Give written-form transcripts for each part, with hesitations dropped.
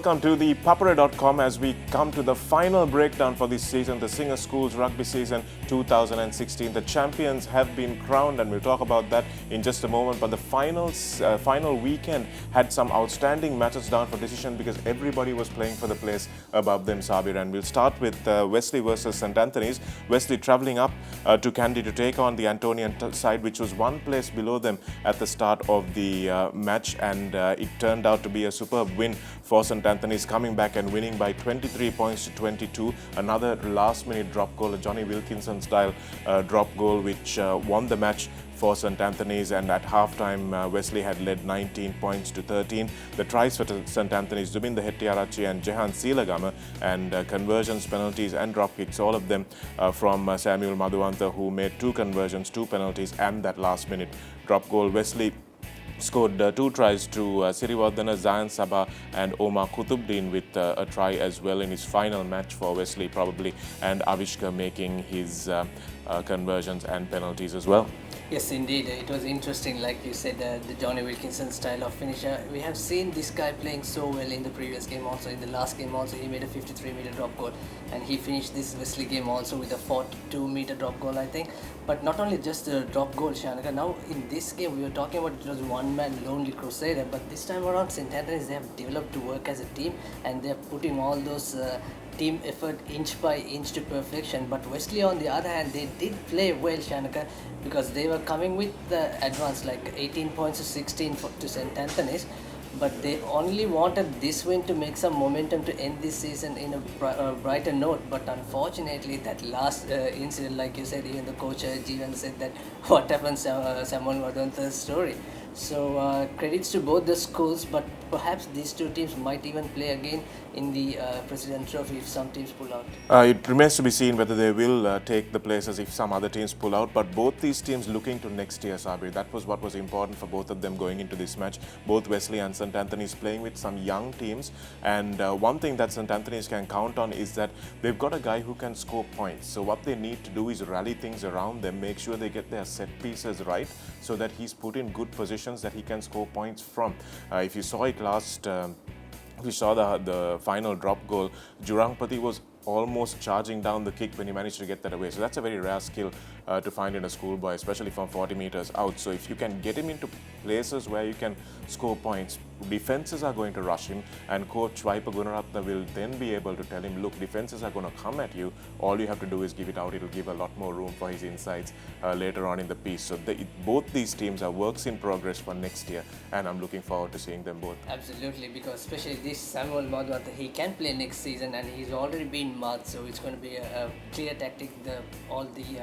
welcome to the ThePapare.com as we come to the final breakdown for this season, the Singer Schools Rugby season 2016. The champions have been crowned and we'll talk about that in just a moment. But the final weekend had some outstanding matches down for decision because everybody was playing for the place above them, Sabir. And we'll start with Wesley versus St. Anthony's. Wesley travelling up to Kandy to take on the Antonian side, which was one place below them at the start of the match, and it turned out to be a superb win for St. Anthony's, coming back and winning by 23 points to 22. Another last-minute drop goal, a Johnny Wilkinson-style drop goal, which won the match for St. Anthony's, and at halftime Wesley had led 19 points to 13. The tries for St. Anthony's, Zubin Hettiarachchi and Jehan Seelagama, and conversions, penalties and drop kicks, all of them from Samuel Madhuwantha, who made 2 conversions, 2 penalties and that last-minute drop goal. Wesley scored 2 tries to Sirivardhana, Zayan Sabha and Omar Kutubdin with a try as well in his final match for Wesley probably, and Avishka making his conversions and penalties as well. Yes, indeed. It was interesting, like you said, the Johnny Wilkinson style of finisher. We have seen this guy playing so well in the previous game also. In the last game also, he made a 53-meter drop goal. And he finished this Wesley game also with a 42-meter drop goal, I think. But not only just a drop goal, Shanaka. Now, in this game, we were talking about it was one-man lonely crusader. But this time around, St. Anthony's, they have developed to work as a team. And they are putting all those team effort inch by inch to perfection. But Wesley, on the other hand, they did play well, Shanaka, because they were coming with the advance, like 18 points to 16 to St. Anthony's. But they only wanted this win to make some momentum to end this season in a brighter note. But unfortunately, that last incident, like you said, even the coach Jeevan said that what happened, Samuel Madhuwantha's story. So credits to both the schools, but perhaps these two teams might even play again in the President Trophy if some teams pull out. It remains to be seen whether they will take the places if some other teams pull out, but both these teams looking to next year, Sabir. That was what was important for both of them going into this match. Both Wesley and St. Anthony's playing with some young teams, and one thing that St. Anthony's can count on is that they've got a guy who can score points. So what they need to do is rally things around them, make sure they get their set pieces right so that he's put in good positions that he can score points from. If you saw it last, we saw the final drop goal, Jurangpati was almost charging down the kick when he managed to get that away. So that's a very rare skill to find in a schoolboy, especially from 40 meters out. So if you can get him into places where you can score points, defenses are going to rush him, and coach Vaipa Gunaratna will then be able to tell him, look, defenses are going to come at you, all you have to do is give it out. It'll give a lot more room for his insides later on in the piece. So both these teams are works in progress for next year, and I'm looking forward to seeing them both. Absolutely, because especially this Samuel Madhuwantha, he can play next season and he's already been marked, so it's going to be a clear tactic. All the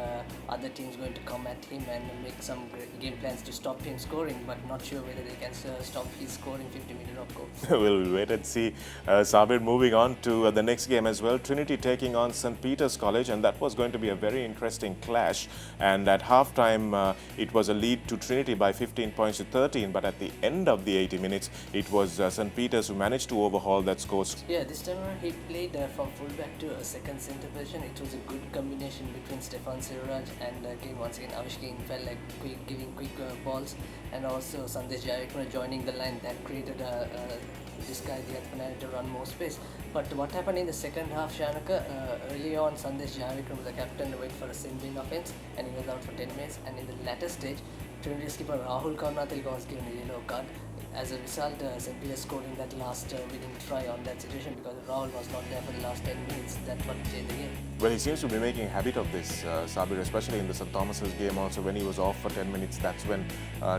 other teams going to come at him and make some game plans to stop him scoring, but not sure whether they can stop his scoring 50-meter drop goal. We'll wait and see. Sabir, moving on to the next game as well. Trinity taking on St. Peter's College, and that was going to be a very interesting clash. And at halftime, it was a lead to Trinity by 15 points to 13, but at the end of the 80 minutes, it was St. Peter's who managed to overhaul that score. Yeah, this time around he played from fullback to a second centre position. It was a good combination between Stefan Siraj and again once again Avishka felt like giving quick balls, and also Sandesh Jayakumar joining the line. That created this guy Isipathana to run more space. But what happened in the second half, Shanaka, early on Sandesh Jayakumar, the captain, went for a sin-bin offence and he was out for 10 minutes, and in the latter stage Trinity skipper Rahul Karnathilka was given a yellow card. As a result, St. Peter scoring that last winning try on that situation because Rahul was not there for the last 10 minutes. That's what changed the game. Well, he seems to be making a habit of this, Sabir, especially in the St. Thomas's game also. When he was off for 10 minutes, that's when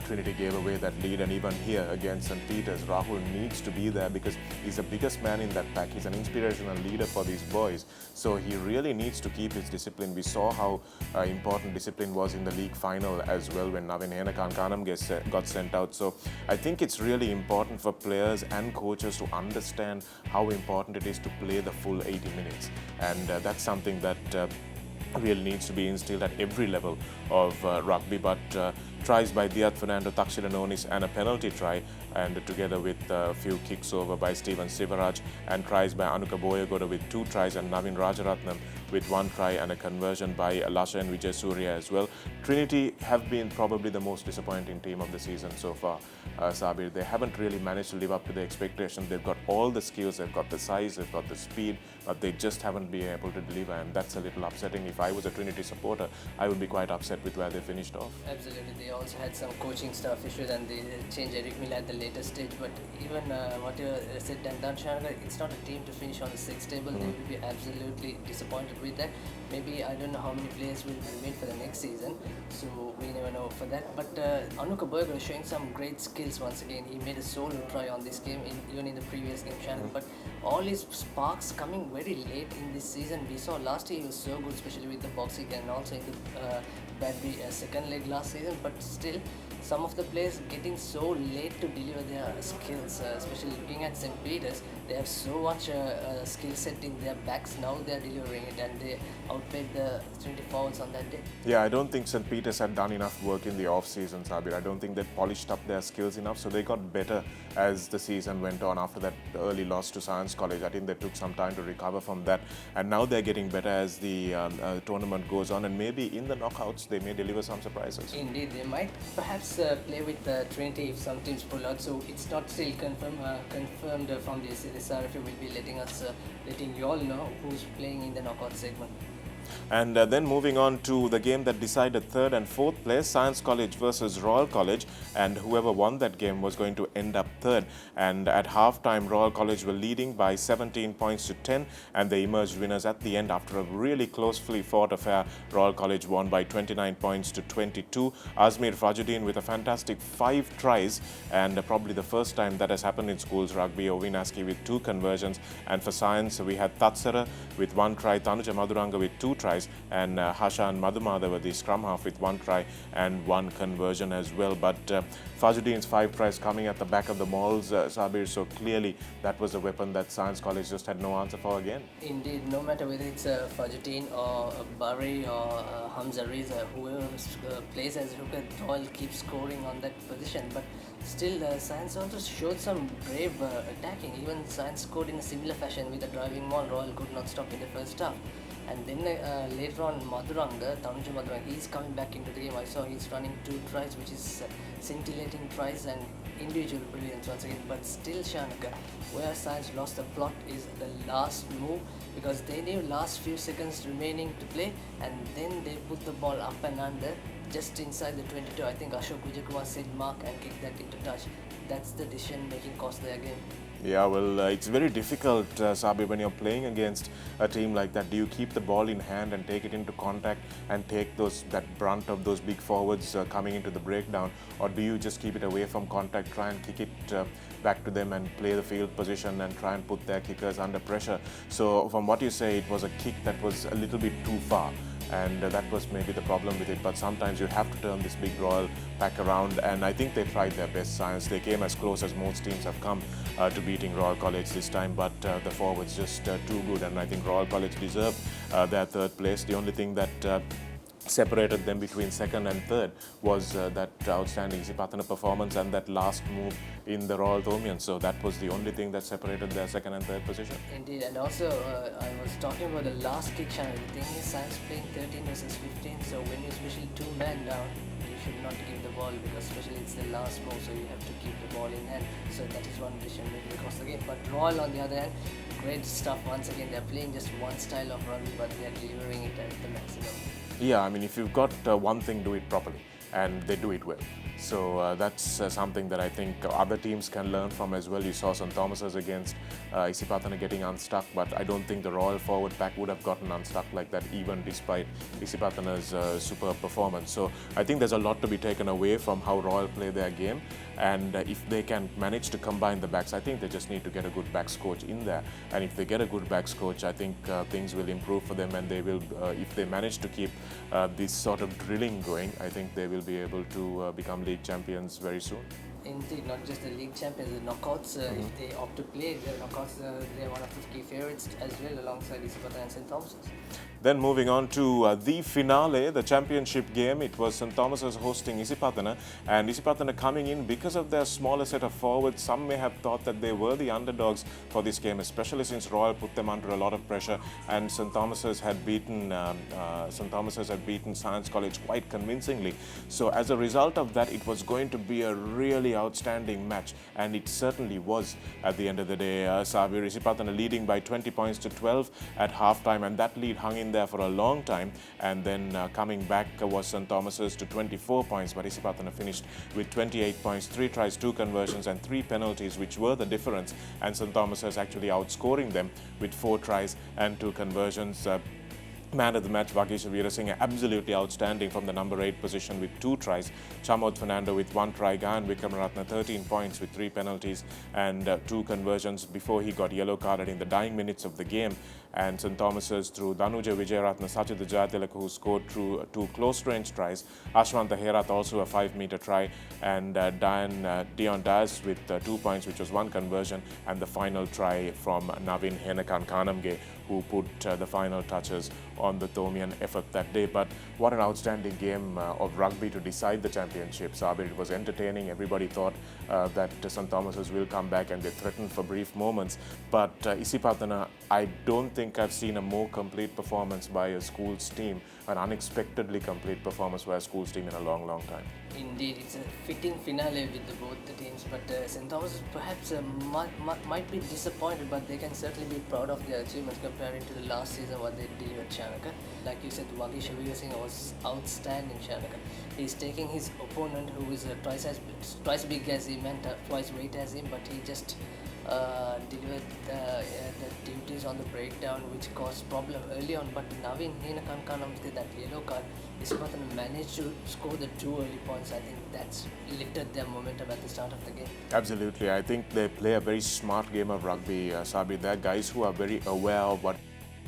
Trinity gave away that lead. And even here against St. Peter's, Rahul needs to be there because he's the biggest man in that pack. He's an inspirational leader for these boys. So he really needs to keep his discipline. We saw how important discipline was in the league final as well when Navin Henakan got sent out. So I think it's really important for players and coaches to understand how important it is to play the full 80 minutes. And that's something that really needs to be instilled at every level of rugby. But tries by Diat Fernando, Takshila Nonis and a penalty try, and together with a few kicks over by Stephen Sivaraj, and tries by Anuka Boyagoda with 2 tries, and Navin Rajaratnam with 1 try and a conversion by Lasha and Vijay Surya as well. Trinity have been probably the most disappointing team of the season so far, Sabir. They haven't really managed to live up to the expectation. They've got all the skills, they've got the size, they've got the speed, but they just haven't been able to deliver, and that's a little upsetting. If I was a Trinity supporter, I would be quite upset with where they finished off. Absolutely, they also had some coaching staff issues and they changed Eric Miller at the later stage. But even what you said, and Dan Shanagar, it's not a team to finish on the 6th table. They will be absolutely disappointed with that. Maybe I don't know how many players will remain for the next season, so we never know for that. But Anuka Berger is showing some great skills once again. He made a solo try on this game, even in the previous game, Shannon. But all his sparks coming very late in this season. We saw last year he was so good, especially with the boxing and also in the Badby second leg last season. But still, some of the players getting so late to deliver their skills, especially looking at St. Peter's. They have so much skill set in their backs. Now they are delivering it, and they outplayed the Trinity forwards on that day. Yeah, I don't think St. Peter's had done enough work in the off-season, Sabir. I don't think they polished up their skills enough, so they got better as the season went on. After that early loss to Science College, I think they took some time to recover from that, and now they're getting better as the tournament goes on, and maybe in the knockouts they may deliver some surprises. Indeed, they might perhaps play with Trinity if some teams pull out, so it's not still confirmed from the SLSRFA. Will be letting you all know who's playing in the knockout segment. And then moving on to the game that decided 3rd and 4th place, Science College versus Royal College, and whoever won that game was going to end up 3rd. And at halftime, Royal College were leading by 17 points to 10, and they emerged winners at the end after a really closely fought affair. Royal College won by 29 points to 22. Azmir Fajuddin with a fantastic 5 tries, and probably the first time that has happened in schools rugby. Ovin Aski with 2 conversions, and for Science we had Tatsara with 1 try, Tanuja Maduranga with 2 tries, and Hashan Madhumada were the scrum half with 1 try and 1 conversion as well. But Fajuddin's 5 tries coming at the back of the mauls, Sabir, so clearly that was a weapon that Science College just had no answer for again. Indeed, no matter whether it's Fajuddin or Bari or Hamza Reza, whoever plays as hooker, Royal keeps scoring on that position. But still, Science also showed some brave attacking. Even Science scored in a similar fashion with a driving maul. Royal could not stop in the first half. And then later on, Tanuja Maduranga, he's coming back into the game. I saw he's running 2 tries, which is scintillating tries and individual brilliance once again. But still, Shanaka, where Science lost the plot is the last move, because they knew last few seconds remaining to play, and then they put the ball up and under just inside the 22. I think Ashok Vijayakumar said mark and kicked that into touch. That's the decision making cost their game. Yeah, well, it's very difficult, Sabi, when you're playing against a team like that. Do you keep the ball in hand and take it into contact and take that brunt of those big forwards coming into the breakdown, or do you just keep it away from contact, try and kick it back to them and play the field position and try and put their kickers under pressure? So from what you say, it was a kick that was a little bit too far, and that was maybe the problem with it. But sometimes you have to turn this big Royal pack around, and I think they tried their best. Science, they came as close as most teams have come to beating Royal College this time, but the forwards just too good, and I think Royal College deserved their 3rd place. The only thing that separated them between 2nd and 3rd was that outstanding Isipathana performance and that last move in the Royal Thomian. So that was the only thing that separated their 2nd and 3rd position. Indeed, and also I was talking about the last kick channel. The thing is, Science playing 13 versus 15, so when you're especially 2 men down, you should not give the ball, because especially it's the last move, so you have to keep the ball in hand. So that is one decision made across the game. But Royal, on the other hand, great stuff once again. They're playing just one style of rugby, but they're delivering it at the maximum. Yeah, I mean, if you've got one thing, do it properly, and they do it well. So that's something that I think other teams can learn from as well. You saw St. Thomas's against Isipathana getting unstuck, but I don't think the Royal forward pack would have gotten unstuck like that, even despite Isipathana's superb performance. So I think there's a lot to be taken away from how Royal play their game, and if they can manage to combine the backs, I think they just need to get a good backs coach in there. And if they get a good backs coach, I think things will improve for them, and they will, if they manage to keep this sort of drilling going, I think they will be able to become league champions very soon. Indeed, not just the league champions, the knockouts, if they opt to play the knockouts, they're one of the key favourites as well alongside Isipathana and St. Thomas's. Then moving on to the finale, the championship game. It was St. Thomas's hosting Isipathana, and Isipathana coming in because of their smaller set of forwards. Some may have thought that they were the underdogs for this game, especially since Royal put them under a lot of pressure, and St. Thomas's had beaten Science College quite convincingly. So as a result of that, it was going to be a really outstanding match, and it certainly was at the end of the day. Sabir, Isipathana leading by 20 points to 12 at halftime, and that lead hung in there for a long time, and then coming back was St. Thomas's to 24 points, but Isipathana finished with 28 points, 3 tries, 2 conversions and 3 penalties, which were the difference, and St. Thomas's actually outscoring them with 4 tries and 2 conversions. Man of the match, Vagisha Veerasinghe, absolutely outstanding from the number 8 position with 2 tries. Chamod Fernando with 1 try. Gayan Vikramaratne 13 points with 3 penalties and 2 conversions before he got yellow carded in the dying minutes of the game. And St. Thomas's through Danuja Vijayaratne, Sachit Jayatilak, who scored through 2 close-range tries. Ashwanta Herath also a 5-meter try, and Dion Dias with 2 points, which was 1 conversion, and the final try from Navin Henakan Kanamge, who put the final touches on the Thomian effort that day. But what an outstanding game of rugby to decide the championship. Sabir, it was entertaining. Everybody thought that St. Thomas's will come back, and they threatened for brief moments. But Isipathana, I don't think I've seen a more complete performance by a school's team, an unexpectedly complete performance by a school's team in a long, long time. Indeed, it's a fitting finale with both the teams, but St. Thomas perhaps might be disappointed, but they can certainly be proud of their achievements comparing to the last season what they did at Shanaka. Like you said, Vagisha Veerasinghe was outstanding. Shanaka. He's taking his opponent, who is twice big as him and twice weight as him, but he just delivered the duties on the breakdown, which caused problem early on. But Navin Henakan that yellow card, Isipathana managed to score the 2 early points. I think that's lifted their momentum at the start of the game. Absolutely. I think they play a very smart game of rugby, Sabir. They're guys who are very aware of what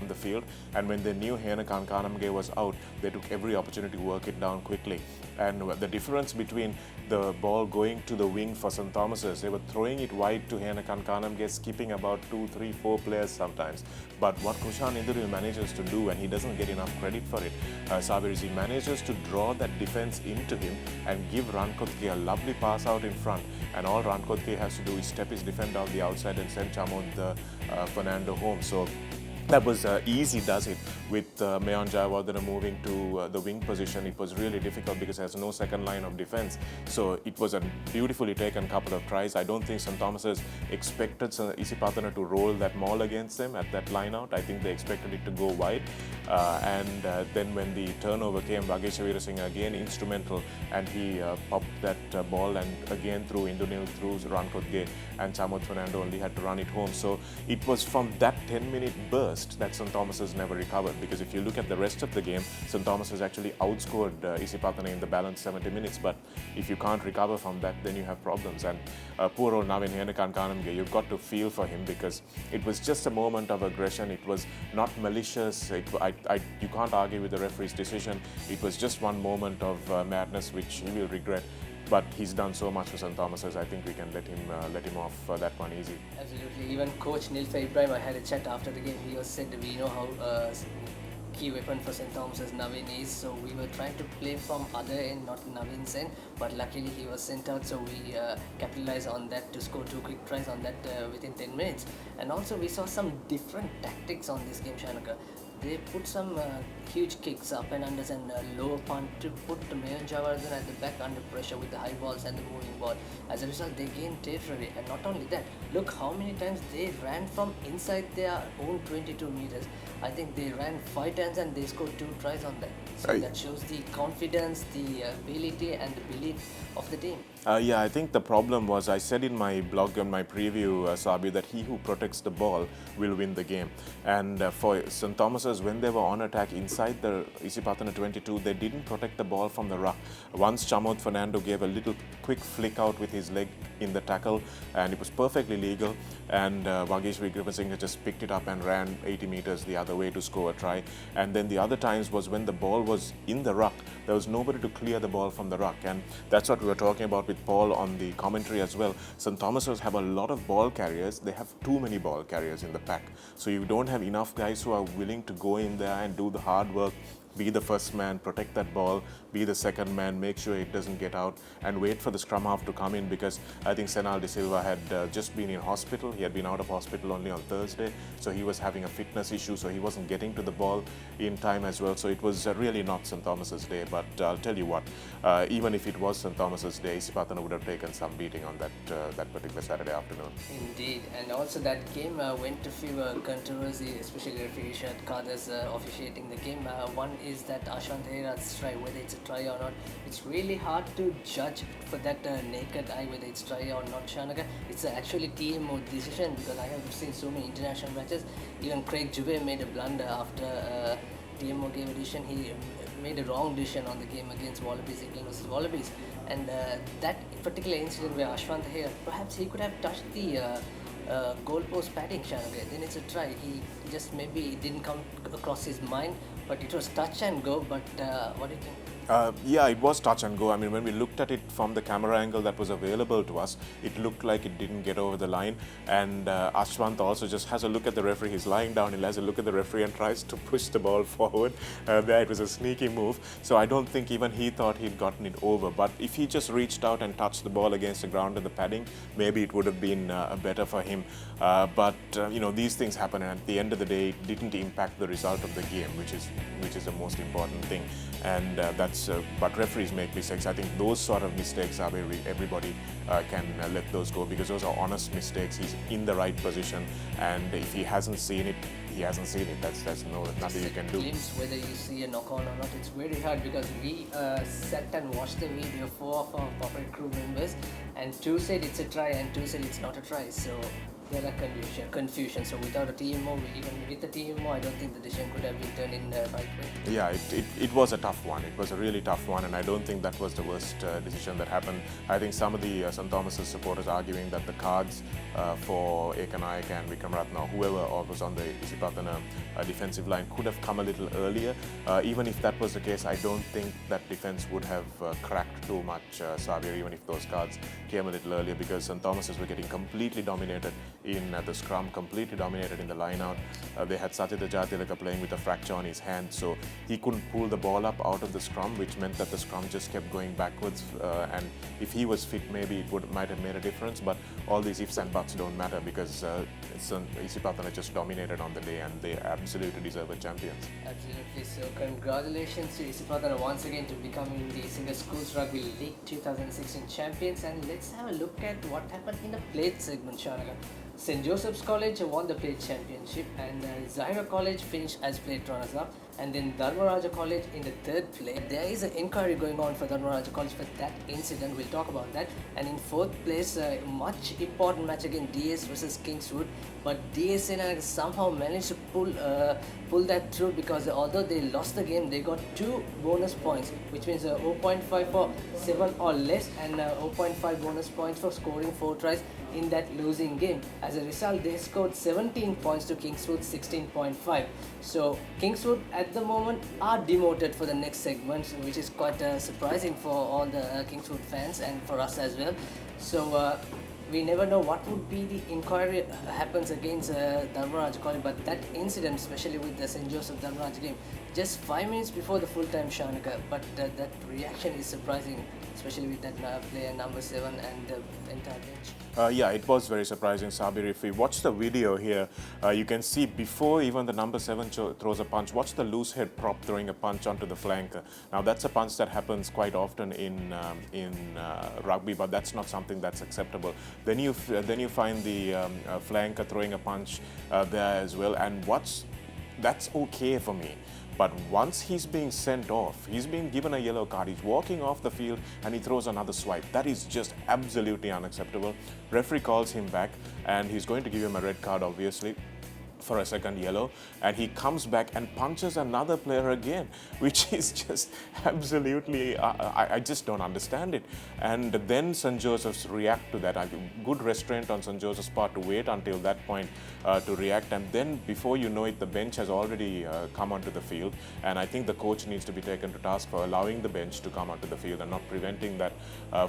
on the field, and when they knew Henakan Kanamge was out, they took every opportunity to work it down quickly. And the difference between the ball going to the wing for St. Thomas's, they were throwing it wide to Henakan Kanamge, skipping about 2, 3, 4 players sometimes. But what Kushan Induril manages to do, and he doesn't get enough credit for it, Sabir, is he manages to draw that defense into him and give Rankotke a lovely pass out in front. And all Rankotke has to do is step his defender on the outside and send Chamod Fernando home. So that was easy, does it? With Mayon Jayawardena moving to the wing position, it was really difficult because there's no second line of defense. So it was a beautifully taken couple of tries. I don't think St. Thomas's expected Isipathana to roll that maul against them at that line out. I think they expected it to go wide. Then when the turnover came, Vagisha Veerasinghe again instrumental, and he popped that ball and again through Indunil, through Rankotge, and Chamod Fernando only had to run it home. So it was from that 10-minute burst that St. Thomas's never recovered, because if you look at the rest of the game, St. Thomas's actually outscored Isipathana in the balance 70 minutes. But if you can't recover from that, then you have problems. And poor old Navin Henakan Kanamge, you've got to feel for him, because it was just a moment of aggression. It was not malicious. You can't argue with the referee's decision. It was just one moment of madness, which he will regret. But he's done so much for St. Thomas's. I think we can let him off that one easy. Absolutely. Even coach Nilfa Ibrahim, I had a chat after the game. He was said, we know how key weapon for St. Thomas's Navin is, so we were trying to play from other end, not Navin's end, but luckily he was sent out, so we capitalized on that to score 2 quick tries on that within 10 minutes. And also we saw some different tactics on this game, Shanaka. They put some huge kicks, up and unders, and lower punt to put Mayon Jayawardena at the back under pressure with the high balls and the moving ball. As a result, they gained territory. And not only that, look how many times they ran from inside their own 22 meters. I think they ran 5 times and they scored 2 tries on that. So that shows the confidence, the ability and the belief of the team. Yeah, I think the problem was, I said in my blog on my preview, Sabi, that he who protects the ball will win the game. And for St. Thomas's, when they were on attack inside the Isipathana 22, they didn't protect the ball from the ruck. Once Chamod Fernando gave a little quick flick out with his leg, in the tackle, and it was perfectly legal. And Vageshwari Griffin just picked it up and ran 80 meters the other way to score a try. And then the other times was when the ball was in the ruck, there was nobody to clear the ball from the ruck. And that's what we were talking about with Paul on the commentary as well. St. Thomas's have a lot of ball carriers. They have too many ball carriers in the pack. So you don't have enough guys who are willing to go in there and do the hard work, be the first man, protect that ball, be the second man, make sure it doesn't get out, and wait for the scrum half to come in, because I think Senal De Silva had just been in hospital. He had been out of hospital only on Thursday, so he was having a fitness issue, so he wasn't getting to the ball in time as well. So it was really not St. Thomas's day, but I'll tell you what, even if it was St. Thomas's day, Isipathana would have taken some beating on that particular Saturday afternoon. Indeed, and also that game went to few controversy, especially referee Ishad Kadar's officiating the game. One is that Ashwant Hera's try, whether it's a try or not. It's really hard to judge for that naked eye whether it's try or not, Shanaka. It's actually TMO decision, because I have seen so many international matches. Even Craig Jube made a blunder after TMO gave a decision. He made a wrong decision on the game against Wallabies, England versus Wallabies. And that particular incident where Ashwant Hera, perhaps he could have touched the goalpost padding, Shanaka. Then it's a try. He just maybe didn't come across his mind, but it was touch and go. But what do you think? Yeah, it was touch and go. I mean, when we looked at it from the camera angle that was available to us, it looked like it didn't get over the line. And Ashwant also just has a look at the referee. He's lying down, he has a look at the referee and tries to push the ball forward. There, it was a sneaky move. So I don't think even he thought he'd gotten it over. But if he just reached out and touched the ball against the ground and the padding, maybe it would have been better for him. But you know, these things happen, and at the end of the day, it didn't impact the result of the game, which is the most important thing. And but referees make mistakes. I think those sort of mistakes are where everybody can let those go, because those are honest mistakes. He's in the right position, and if he hasn't seen it, he hasn't seen it. That's nothing you can do. Glimpse whether you see a knock on or not. It's very hard, because we sat and watched the video. 4 of our corporate crew members, and 2 said it's a try and 2 said it's not a try. So there are confusion. So without a TMO, even with the TMO, I don't think the decision could have been turned in the right way. Yeah, it was a tough one. It was a really tough one, and I don't think that was the worst decision that happened. I think some of the St. Thomas's supporters arguing that the cards for Ekanaik and Vikramratna, or whoever was on the Isipathana defensive line, could have come a little earlier. Even if that was the case, I don't think that defense would have cracked too much, Sabir, even if those cards came a little earlier, because St. Thomas's were getting completely dominated in the scrum, completely dominated in the line-out. They had Satyajit Jatilaka playing with a fracture on his hand, so he couldn't pull the ball up out of the scrum, which meant that the scrum just kept going backwards. And if he was fit, maybe it might have made a difference, but all these ifs and buts don't matter, because Isipathana just dominated on the day, and they absolutely deserve a champions. Absolutely. So congratulations to Isipathana once again to becoming the Singer Schools Rugby League 2016 champions. And let's have a look at what happened in the plate segment, Shanaka. St. Joseph's College won the plate championship, and Zahira College finished as plate runners-up, and then Dharmaraja College in the 3rd place. There is an inquiry going on for Dharmaraja College for that incident. We'll talk about that. And in 4th place, much important match again, DS versus Kingswood, but DS somehow managed to pull that through, because although they lost the game, they got 2 bonus points, which means 0.5 for 7 or less, and 0.5 bonus points for scoring 4 tries in that losing game. As a result, they scored 17 points to Kingswood 16.5. So Kingswood at the moment are demoted for the next segment, which is quite surprising for all the Kingswood fans and for us as well. So we never know what would be the inquiry happens against Dharmaraja College, but that incident, especially with the St. Joseph Dharmaraja game, just 5 minutes before the full-time, Shanaka, but that reaction is surprising, especially with that player number 7 and the entire bench. Yeah, it was very surprising, Sabir. If we watch the video here, you can see before even the number 7 throws a punch, watch the loose head prop throwing a punch onto the flanker. Now that's a punch that happens quite often in rugby, but that's not something that's acceptable. Then you find the flanker throwing a punch there as well, and that's okay for me. But once he's being sent off, he's being given a yellow card, he's walking off the field and he throws another swipe. That is just absolutely unacceptable. Referee calls him back and he's going to give him a red card, obviously. for a second yellow, and he comes back and punches another player again, which is just absolutely, I just don't understand it. And then St. Joseph's react to that. Good restraint on St. Joseph's part to wait until that point to react, and then before you know it, the bench has already come onto the field, and I think the coach needs to be taken to task for allowing the bench to come onto the field and not preventing that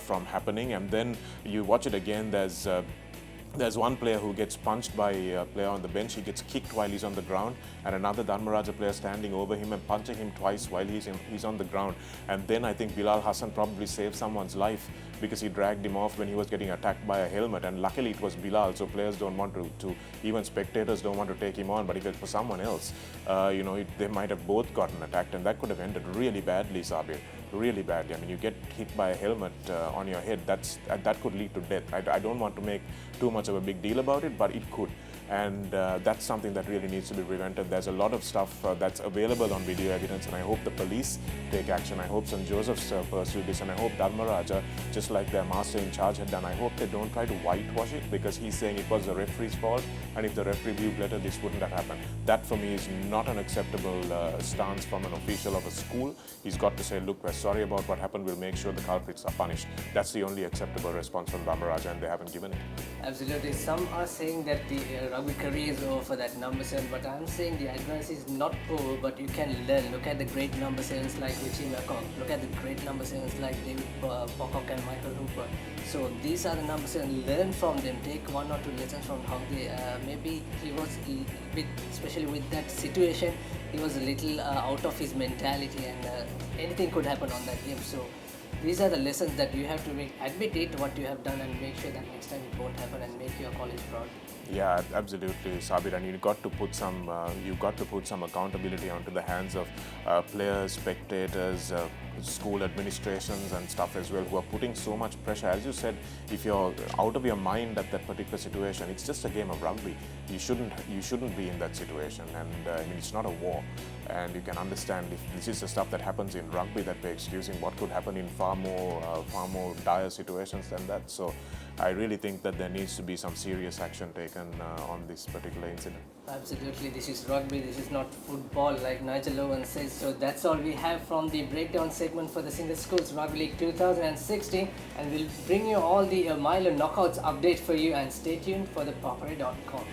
from happening. And then you watch it again, there's one player who gets punched by a player on the bench. He gets kicked while he's on the ground, and another Dharmaraja player standing over him and punching him twice while he's on the ground. And then I think Bilal Hassan probably saved someone's life because he dragged him off when he was getting attacked by a helmet. And luckily it was Bilal, so players don't want to even spectators don't want to take him on. But if it was someone else, they might have both gotten attacked, and that could have ended really badly, Sabir. Really badly. I mean, you get hit by a helmet on your head, that could lead to death. I don't want to make too much of a big deal about it, but it could. And that's something that really needs to be prevented. There's a lot of stuff that's available on video evidence, and I hope the police take action. I hope St. Joseph's pursue this, and I hope Dharmaraja, just like their master in charge had done, I hope they don't try to whitewash it, because he's saying it was the referee's fault, and if the referee viewed better, this wouldn't have happened. That for me is not an acceptable stance from an official of a school. He's got to say, look, we're sorry about what happened, we'll make sure the culprits are punished. That's the only acceptable response from Dharmaraja, and they haven't given it. Absolutely. Some are saying that the rugby career is over for that number 7, but I'm saying the advice is not over, but you can learn. Look at the great number 7s like Richie McCock. Look at the great number 7s like David Pocock and Michael Hooper. So these are the number 7. Learn from them. Take 1 or 2 lessons from how they. Maybe he was a bit, especially with that situation, he was a little out of his mentality, and anything could happen on that game. So these are the lessons that you have to admit it, what you have done, and make sure that next time it won't happen, and make your college proud. Yeah, absolutely, Sabir, and you've got to put some accountability onto the hands of players, spectators, school administrations and stuff as well, who are putting so much pressure. As you said, if you're out of your mind at that particular situation, it's just a game of rugby. You shouldn't be in that situation, and I mean, it's not a war. And you can understand if this is the stuff that happens in rugby that we're excusing, what could happen in far more dire situations than that. So I really think that there needs to be some serious action taken on this particular incident. Absolutely, this is rugby, this is not football, like Nigel Owen says. So that's all we have from the breakdown segment for the Singer Schools Rugby League 2016, and we'll bring you all the Milo knockouts update for you, and stay tuned for ThePapare.com.